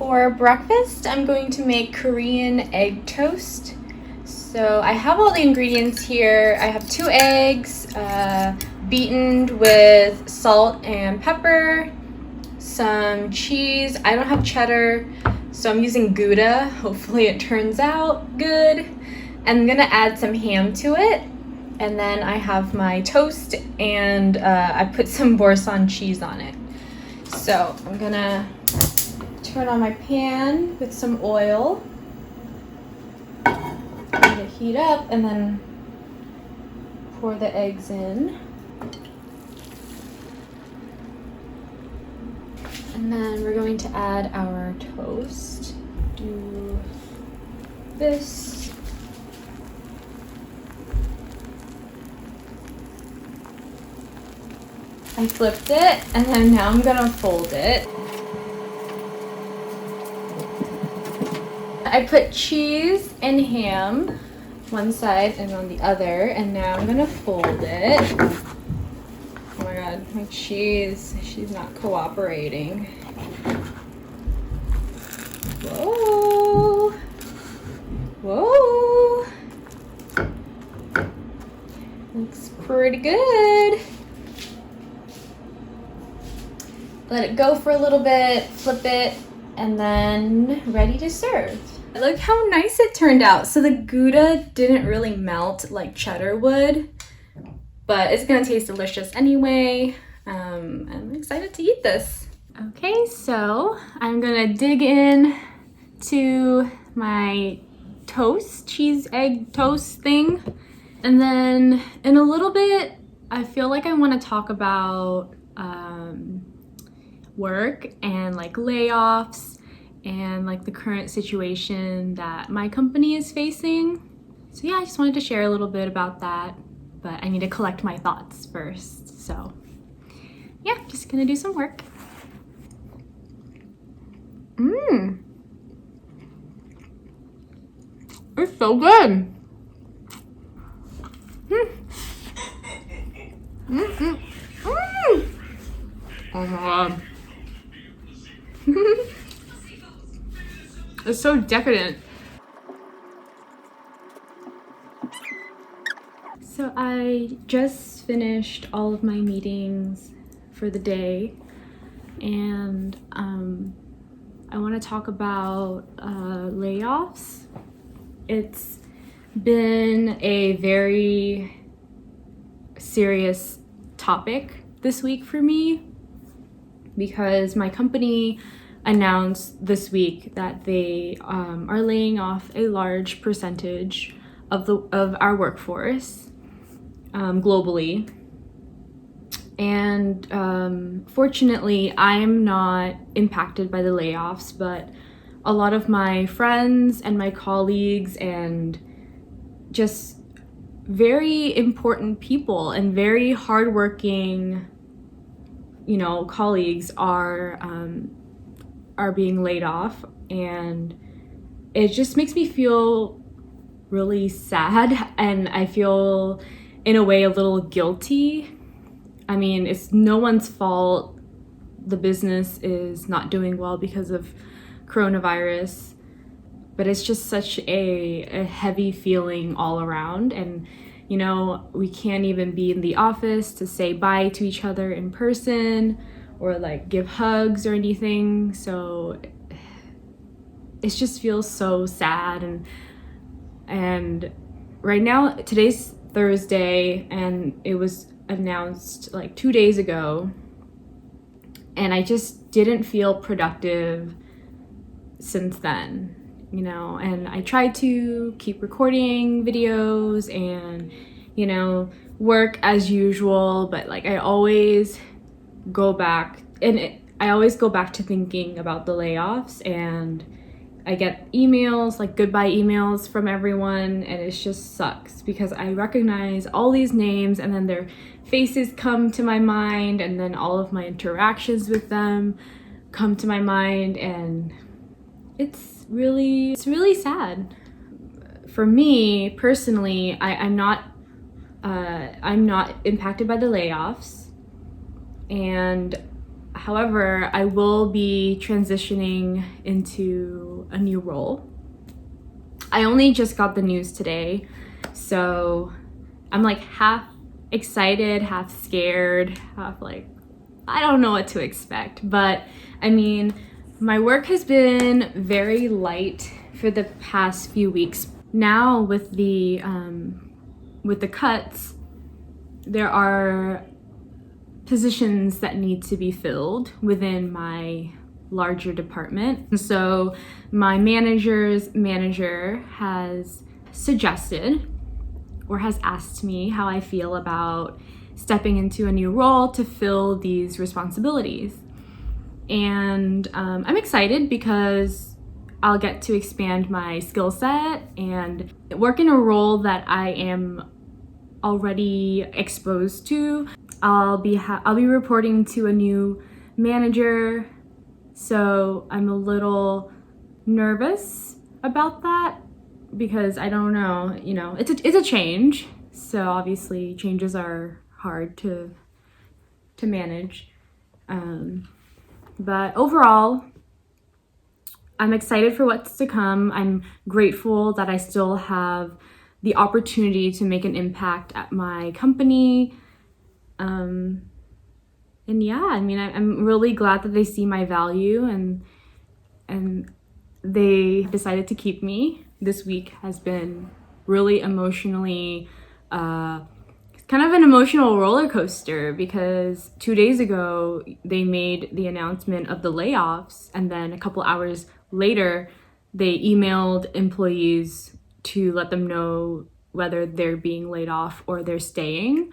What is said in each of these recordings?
For breakfast, I'm going to make Korean egg toast. So I have all the ingredients here. I have 2 eggs, beaten with salt and pepper, some cheese. I don't have cheddar, so I'm using Gouda. Hopefully it turns out good. I'm gonna add some ham to it. And then I have my toast and I put some Boursin cheese on it. So I'm gonna turn on my pan with some oil. Let it heat up and then pour the eggs in. And then we're going to add our toast. Do this. I flipped it and then now I'm gonna fold it. I put cheese and ham one side and on the other, and now I'm gonna fold it. Oh my god, my cheese, she's not cooperating. Whoa! Whoa! Looks pretty good. Let it go for a little bit, flip it, and then ready to serve. Look how nice it turned out. So the Gouda didn't really melt like cheddar would, but it's gonna taste delicious anyway. I'm excited to eat this. Okay, so I'm gonna dig in to my toast, cheese egg toast thing. And then in a little bit, I feel like I wanna talk about work and like layoffs and like the current situation that my company is facing. So yeah, I just wanted to share a little bit about that, but I need to collect my thoughts first. So yeah, just gonna do some work. It's so good. Oh my god. It's so decadent. So I just finished all of my meetings for the day, and I want to talk about layoffs. It's been a very serious topic this week for me because my company announced this week that they are laying off a large percentage of our workforce globally. And fortunately, I'm not impacted by the layoffs, but a lot of my friends and my colleagues and just very important people and very hardworking, colleagues are being laid off, and it just makes me feel really sad, and I feel in a way a little guilty. I mean, it's no one's fault. The business is not doing well because of coronavirus, but it's just such a heavy feeling all around. And we can't even be in the office to say bye to each other in person or like give hugs or anything. So it just feels so sad. And right now, today's Thursday, and it was announced like 2 days ago, and I just didn't feel productive since then, and I tried to keep recording videos and work as usual, but like I always go back to thinking about the layoffs, and I get emails, like goodbye emails from everyone, and it just sucks because I recognize all these names and then their faces come to my mind, and then all of my interactions with them come to my mind, and it's really sad. For me personally, I'm not impacted by the layoffs, and However, I will be transitioning into a new role. I only just got the news today, so I'm like half excited, half scared, half like, I don't know what to expect. But I mean, my work has been very light for the past few weeks. Now with the cuts, there are positions that need to be filled within my larger department. And so my manager's manager has suggested or has asked me how I feel about stepping into a new role to fill these responsibilities. And I'm excited because I'll get to expand my skill set and work in a role that I am already exposed to. I'll be reporting to a new manager, so I'm a little nervous about that because I don't know, you know, it's a change. So obviously changes are hard to manage. But overall, I'm excited for what's to come. I'm grateful that I still have the opportunity to make an impact at my company. And yeah, I mean, I'm really glad that they see my value and they decided to keep me. This week has been really emotionally, kind of an emotional roller coaster because 2 days ago they made the announcement of the layoffs, and then a couple hours later they emailed employees to let them know whether they're being laid off or they're staying.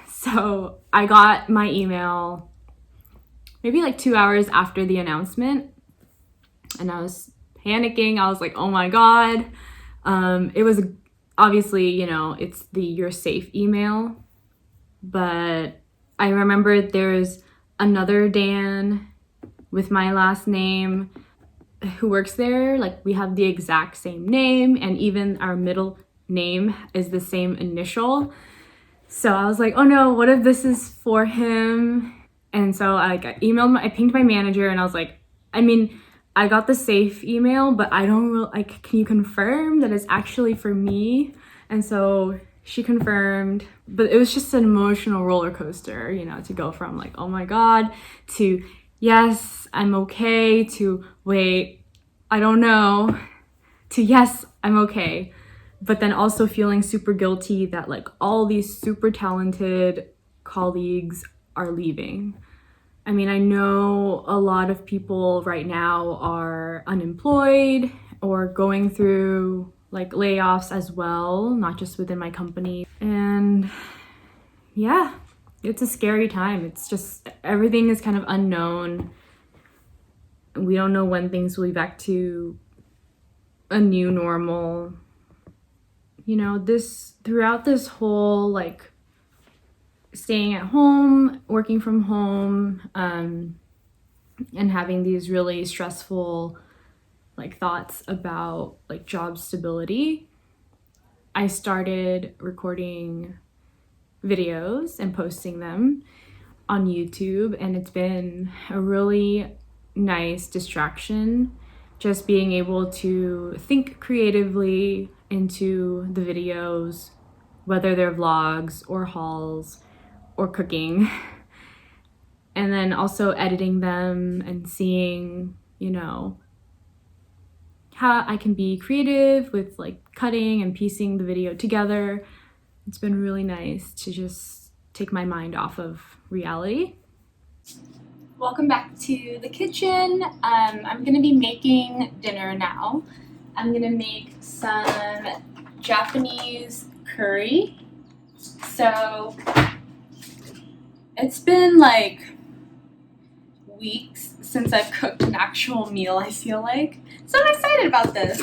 So I got my email maybe like 2 hours after the announcement, and I was panicking. I was like, oh my God. It was obviously, you know, it's the "you're safe" email, but I remember there's another Dan with my last name who works there. Like, we have the exact same name, and even our middle name is the same initial. So I was like, oh no, what if this is for him? And so I pinged my manager, and I was like, I mean, I got the safe email, but I don't really, like, can you confirm that it's actually for me? And so she confirmed, but it was just an emotional roller coaster, you know, to go from like, oh my God, to yes, I'm okay, to wait, I don't know, to yes, I'm okay. But then also feeling super guilty that like all these super talented colleagues are leaving. I mean, I know a lot of people right now are unemployed or going through like layoffs as well, not just within my company. And yeah, it's a scary time. It's just everything is kind of unknown. We don't know when things will be back to a new normal. You know, throughout this whole like staying at home, working from home, and having these really stressful like thoughts about like job stability, I started recording videos and posting them on YouTube, and it's been a really nice distraction, just being able to think creatively into the videos, whether they're vlogs or hauls or cooking, and then also editing them and seeing, you know, how I can be creative with like cutting and piecing the video together. It's been really nice to just take my mind off of reality. Welcome back to the kitchen. I'm gonna be making dinner now. I'm gonna make some Japanese curry. So it's been like weeks since I've cooked an actual meal, I feel like. So I'm excited about this.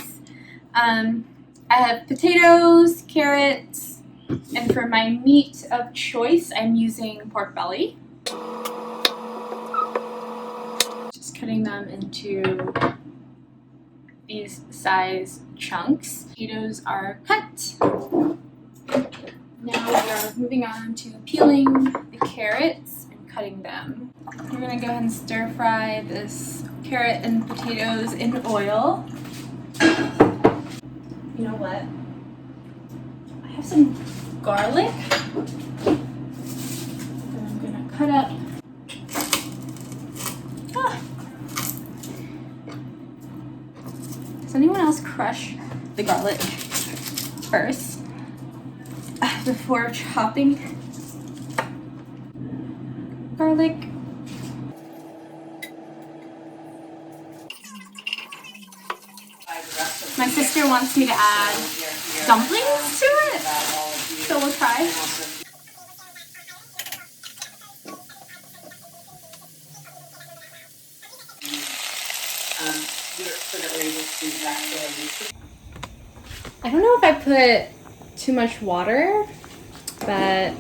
I have potatoes, carrots, and for my meat of choice, I'm using pork belly. Just cutting them into these size chunks. Potatoes are cut. Now we are moving on to peeling the carrots and cutting them. We're gonna go ahead and stir fry this carrot and potatoes in oil. You know what? I have some garlic that I'm gonna cut up. Does anyone else crush the garlic first before chopping garlic? My sister wants me to add dumplings to it, so we'll try. I don't know if I put too much water, but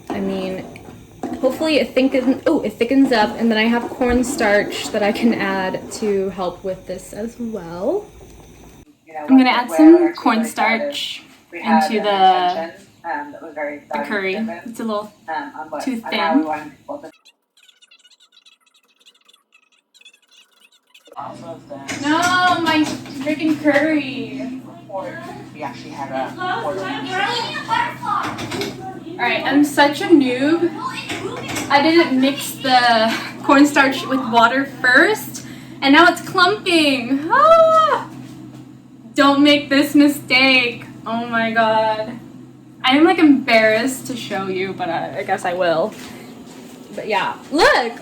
I mean, hopefully it thickens up, and then I have cornstarch that I can add to help with this as well. I'm gonna add some cornstarch into the curry. It's a little too thin. No, my freaking curry. We actually had a Alright, I'm such a noob. I didn't mix the cornstarch with water first, and now it's clumping. Ah! Don't make this mistake. Oh my god. I'm like embarrassed to show you, but I guess I will. But yeah, look!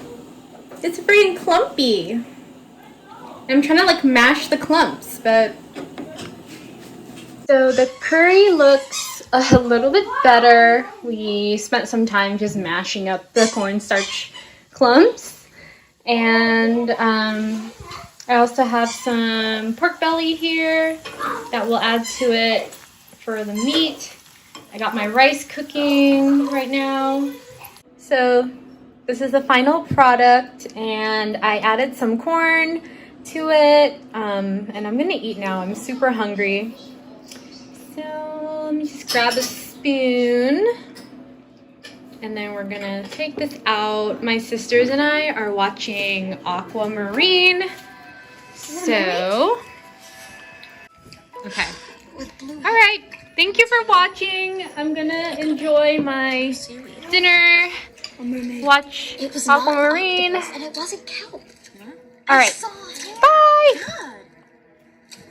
It's freaking clumpy. I'm trying to like mash the clumps, but... So the curry looks a little bit better. We spent some time just mashing up the cornstarch clumps. And I also have some pork belly here that we'll add to it for the meat. I got my rice cooking right now. So this is the final product, and I added some corn to it, and I'm gonna eat now. I'm super hungry. So let me just grab a spoon, and then we're gonna take this out. My sisters and I are watching Aquamarine. So, okay. All right. Thank you for watching. I'm gonna enjoy my dinner. Watch Aquamarine. And it wasn't kelp. All right. Bye.